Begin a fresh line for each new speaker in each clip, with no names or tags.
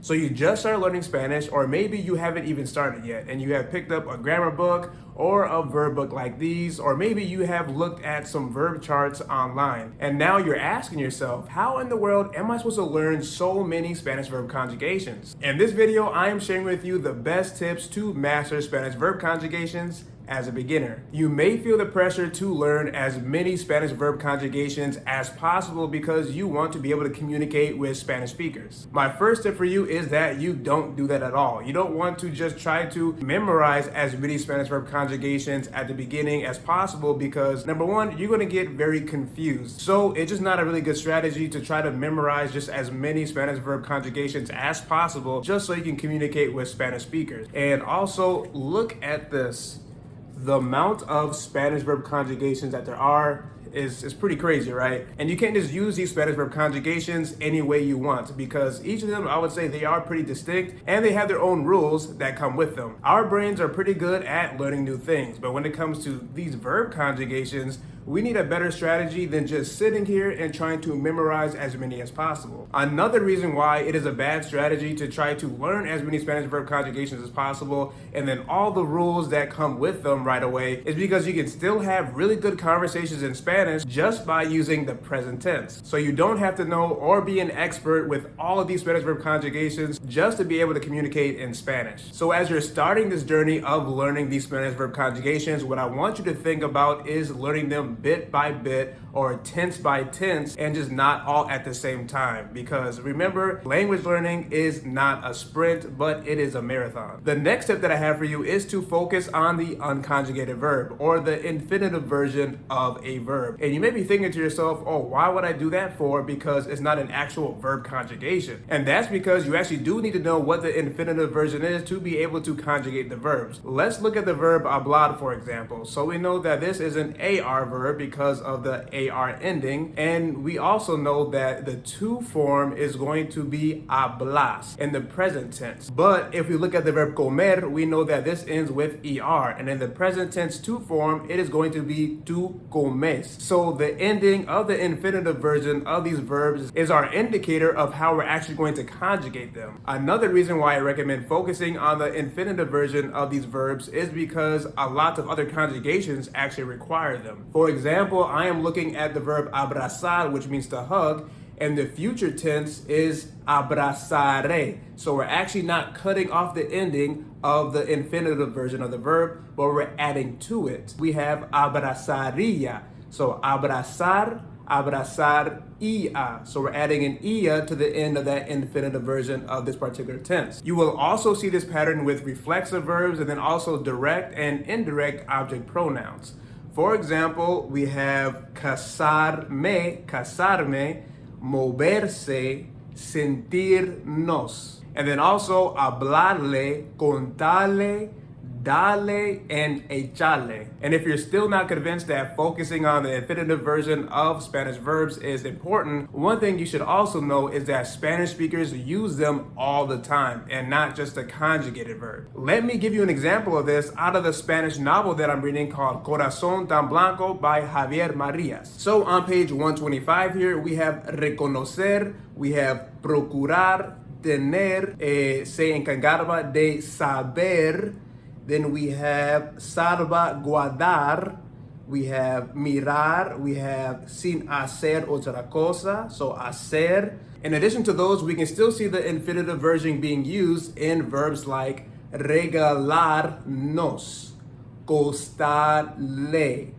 So you just started learning Spanish, or maybe you haven't even started yet and you have picked up a grammar book or a verb book like these, or maybe you have looked at some verb charts online and now you're asking yourself, how in the world am I supposed to learn so many Spanish verb conjugations? In this video, I am sharing with you the best tips to master Spanish verb conjugations as a beginner. You may feel the pressure to learn as many Spanish verb conjugations as possible because you want to be able to communicate with Spanish speakers. My first tip for you is that you don't do that at all. You don't want to just try to memorize as many Spanish verb conjugations at the beginning as possible because number one, you're going to get very confused. So it's just not a really good strategy to try to memorize just as many Spanish verb conjugations as possible just so you can communicate with Spanish speakers. And also look at this. The amount of Spanish verb conjugations that there are is pretty crazy, right? And you can't just use these Spanish verb conjugations any way you want because each of them, I would say, they are pretty distinct and they have their own rules that come with them. Our brains are pretty good at learning new things, but when it comes to these verb conjugations, we need a better strategy than just sitting here and trying to memorize as many as possible. Another reason why it is a bad strategy to try to learn as many Spanish verb conjugations as possible and then all the rules that come with them right away is because you can still have really good conversations in Spanish just by using the present tense. So you don't have to know or be an expert with all of these Spanish verb conjugations just to be able to communicate in Spanish. So as you're starting this journey of learning these Spanish verb conjugations, what I want you to think about is learning them bit by bit or tense by tense and just not all at the same time, because remember, language learning is not a sprint, but it is a marathon. The next tip that I have for you is to focus on the unconjugated verb or the infinitive version of a verb. And you may be thinking to yourself, oh, why would I do that for? Because it's not an actual verb conjugation. And that's because you actually do need to know what the infinitive version is to be able to conjugate the verbs. Let's look at the verb hablar, for example. So we know that this is an AR verb because of the AR ending, and we also know that the to form is going to be hablas in the present tense. But if we look at the verb comer, we know that this ends with ER, and in the present tense to form, it is going to be tu comes. So the ending of the infinitive version of these verbs is our indicator of how we're actually going to conjugate them. Another reason why I recommend focusing on the infinitive version of these verbs is because a lot of other conjugations actually require them. For example, I am looking at the verb abrazar, which means to hug, and the future tense is abrazaré. So we're actually not cutting off the ending of the infinitive version of the verb, but we're adding to it. We have abrazaría. So abrazar, abrazaría. So we're adding an ia to the end of that infinitive version of this particular tense. You will also see this pattern with reflexive verbs and then also direct and indirect object pronouns. For example, we have casarme, moverse, sentirnos. And then also hablarle, contarle, dale, and echarle. And if you're still not convinced that focusing on the infinitive version of Spanish verbs is important, one thing you should also know is that Spanish speakers use them all the time and not just a conjugated verb. Let me give you an example of this out of the Spanish novel that I'm reading called Corazón tan Blanco by Javier Marías. So on page 125 here, we have reconocer, we have procurar, tener, se encargaba de saber. Then we have salvaguardar, we have mirar, we have sin hacer otra cosa, so hacer. In addition to those, we can still see the infinitive version being used in verbs like regalarnos, costarle,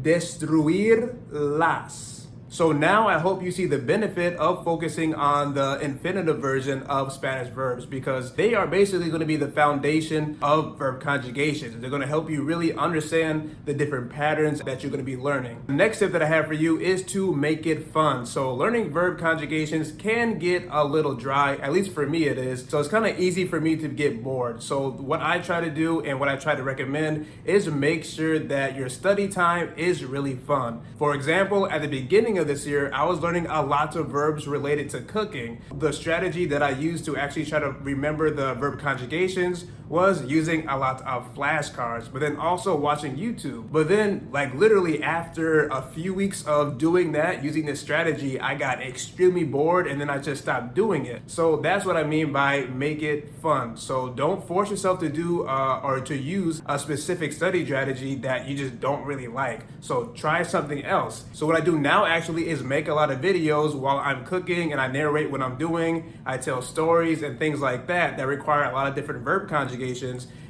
destruir las. So now I hope you see the benefit of focusing on the infinitive version of Spanish verbs because they are basically going to be the foundation of verb conjugations. They're going to help you really understand the different patterns that you're going to be learning. The next tip that I have for you is to make it fun. So learning verb conjugations can get a little dry, at least for me it is. So it's kind of easy for me to get bored. So what I try to do and what I try to recommend is make sure that your study time is really fun. For example, at the beginning of this year, I was learning a lot of verbs related to cooking. The strategy that I used to actually try to remember the verb conjugations was using a lot of flashcards, but then also watching YouTube. But then, like literally after a few weeks of doing that, using this strategy, I got extremely bored and then I just stopped doing it. So that's what I mean by make it fun. So don't force yourself to do or to use a specific study strategy that you just don't really like. So try something else. So what I do now actually is make a lot of videos while I'm cooking, and I narrate what I'm doing. I tell stories and things like that that require a lot of different verb conjugations.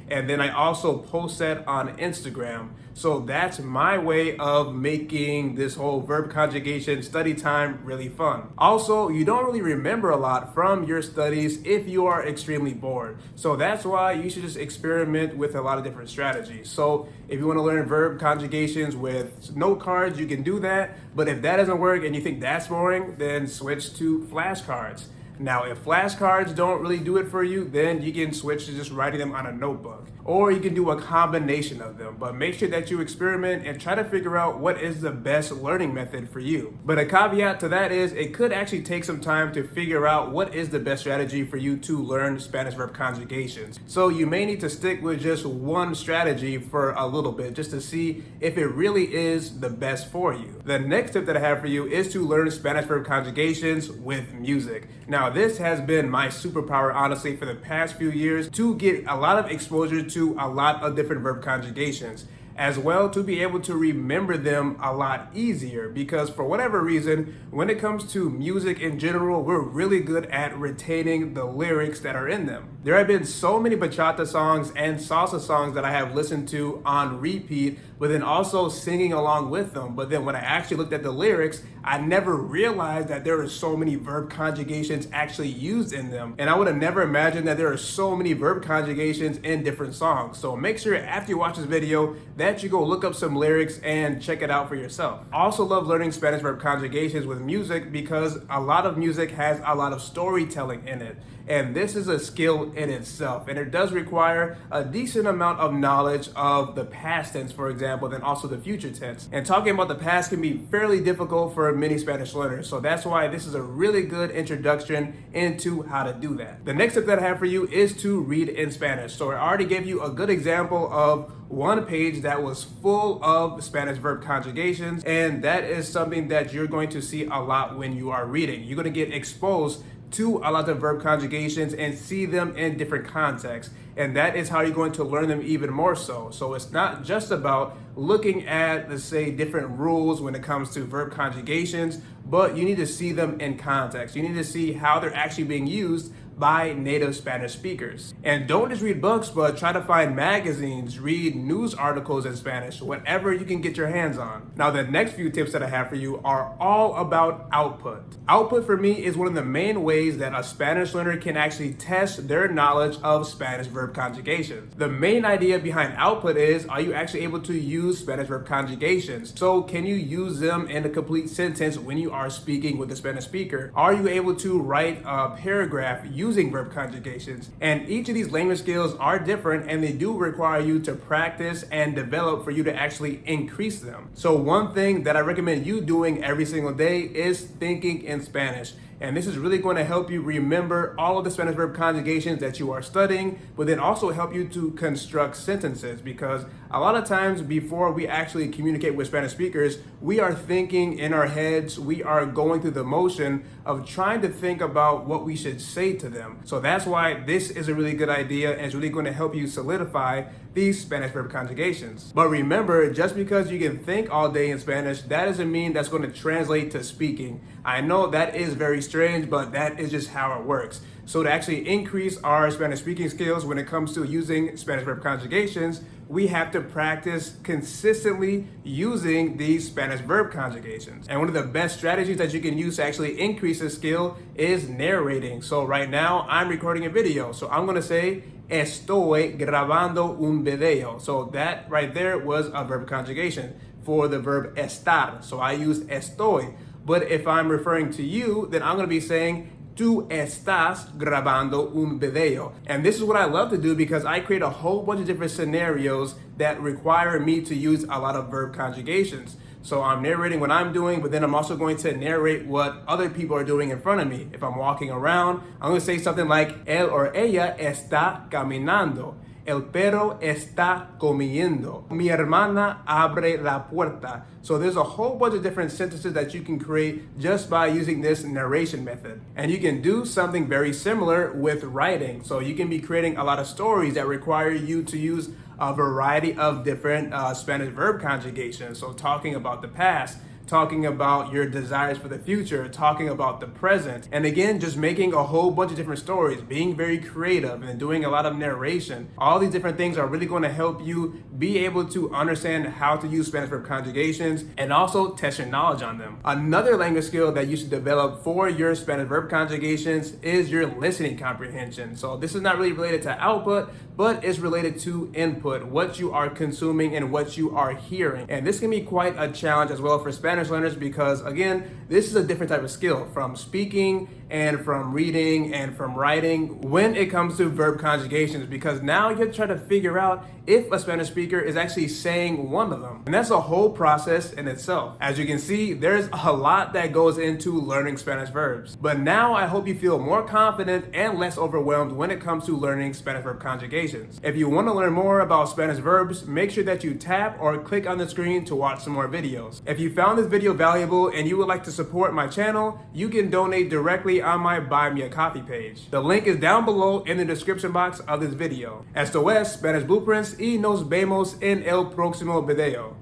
And then I also post that on Instagram. So that's my way of making this whole verb conjugation study time really fun. Also, you don't really remember a lot from your studies if you are extremely bored. So that's why you should just experiment with a lot of different strategies. So if you want to learn verb conjugations with note cards, you can do that. But if that doesn't work and you think that's boring, then switch to flashcards. Now, if flashcards don't really do it for you, then you can switch to just writing them on a notebook. Or you can do a combination of them, but make sure that you experiment and try to figure out what is the best learning method for you. But a caveat to that is it could actually take some time to figure out what is the best strategy for you to learn Spanish verb conjugations. So you may need to stick with just one strategy for a little bit just to see if it really is the best for you. The next tip that I have for you is to learn Spanish verb conjugations with music. Now, this has been my superpower, honestly, for the past few years to get a lot of exposure to a lot of different verb conjugations, as well to be able to remember them a lot easier, because for whatever reason, when it comes to music in general, we're really good at retaining the lyrics that are in them. There have been so many bachata songs and salsa songs that I have listened to on repeat, but then also singing along with them. But then when I actually looked at the lyrics, I never realized that there are so many verb conjugations actually used in them. And I would have never imagined that there are so many verb conjugations in different songs. So make sure after you watch this video that you go look up some lyrics and check it out for yourself. I also love learning Spanish verb conjugations with music because a lot of music has a lot of storytelling in it. And this is a skill in itself, and it does require a decent amount of knowledge of the past tense, for example, then also the future tense. And talking about the past can be fairly difficult for many Spanish learners, so that's why this is a really good introduction into how to do that. The next tip that I have for you is to read in Spanish. So I already gave you a good example of one page that was full of Spanish verb conjugations, and that is something that you're going to see a lot when you are reading. You're going to get exposed to a lot of verb conjugations and see them in different contexts. And that is how you're going to learn them even more so. So it's not just about looking at, let's say, different rules when it comes to verb conjugations, but you need to see them in context. You need to see how they're actually being used by native Spanish speakers. And don't just read books, but try to find magazines, read news articles in Spanish, whatever you can get your hands on. Now, the next few tips that I have for you are all about output. Output for me is one of the main ways that a Spanish learner can actually test their knowledge of Spanish verb conjugations. The main idea behind output is, are you actually able to use Spanish verb conjugations? So can you use them in a complete sentence when you are speaking with a Spanish speaker? Are you able to write a paragraph using verb conjugations? And each of these language skills are different, and they do require you to practice and develop for you to actually increase them. So one thing that I recommend you doing every single day is thinking in Spanish. And this is really going to help you remember all of the Spanish verb conjugations that you are studying, but then also help you to construct sentences, because a lot of times before we actually communicate with Spanish speakers, we are thinking in our heads, we are going through the motion of trying to think about what we should say to them. So that's why this is a really good idea, and it's really going to help you solidify these Spanish verb conjugations. But remember, just because you can think all day in Spanish, that doesn't mean that's going to translate to speaking. I know that is very strange, but that is just how it works. So to actually increase our Spanish speaking skills when it comes to using Spanish verb conjugations, we have to practice consistently using these Spanish verb conjugations. And one of the best strategies that you can use to actually increase this skill is narrating. So right now I'm recording a video. So I'm gonna say, estoy grabando un video. So that right there was a verb conjugation for the verb estar. So I used estoy. But if I'm referring to you, then I'm gonna be saying, tú estás grabando un video. And this is what I love to do, because I create a whole bunch of different scenarios that require me to use a lot of verb conjugations. So I'm narrating what I'm doing, but then I'm also going to narrate what other people are doing in front of me. If I'm walking around, I'm going to say something like, él or ella está caminando. El perro está comiendo. Mi hermana abre la puerta. So there's a whole bunch of different sentences that you can create just by using this narration method. And you can do something very similar with writing. So you can be creating a lot of stories that require you to use a variety of different Spanish verb conjugations. So talking about the past, talking about your desires for the future, talking about the present, and again, just making a whole bunch of different stories, being very creative and doing a lot of narration. All these different things are really going to help you be able to understand how to use Spanish verb conjugations and also test your knowledge on them. Another language skill that you should develop for your Spanish verb conjugations is your listening comprehension. So this is not really related to output, but it's related to input, what you are consuming and what you are hearing. And this can be quite a challenge as well for Spanish learners because, again, this is a different type of skill from speaking and from reading and from writing when it comes to verb conjugations, because now you're trying to figure out if a Spanish speaker is actually saying one of them. And that's a whole process in itself. As you can see, there's a lot that goes into learning Spanish verbs. But now I hope you feel more confident and less overwhelmed when it comes to learning Spanish verb conjugations. If you want to learn more about Spanish verbs, make sure that you tap or click on the screen to watch some more videos. If you found this video valuable and you would like to support my channel, you can donate directly on my Buy Me a Coffee page. The link is down below in the description box of this video. Esto es Spanish Blueprints y nos vemos en el próximo video.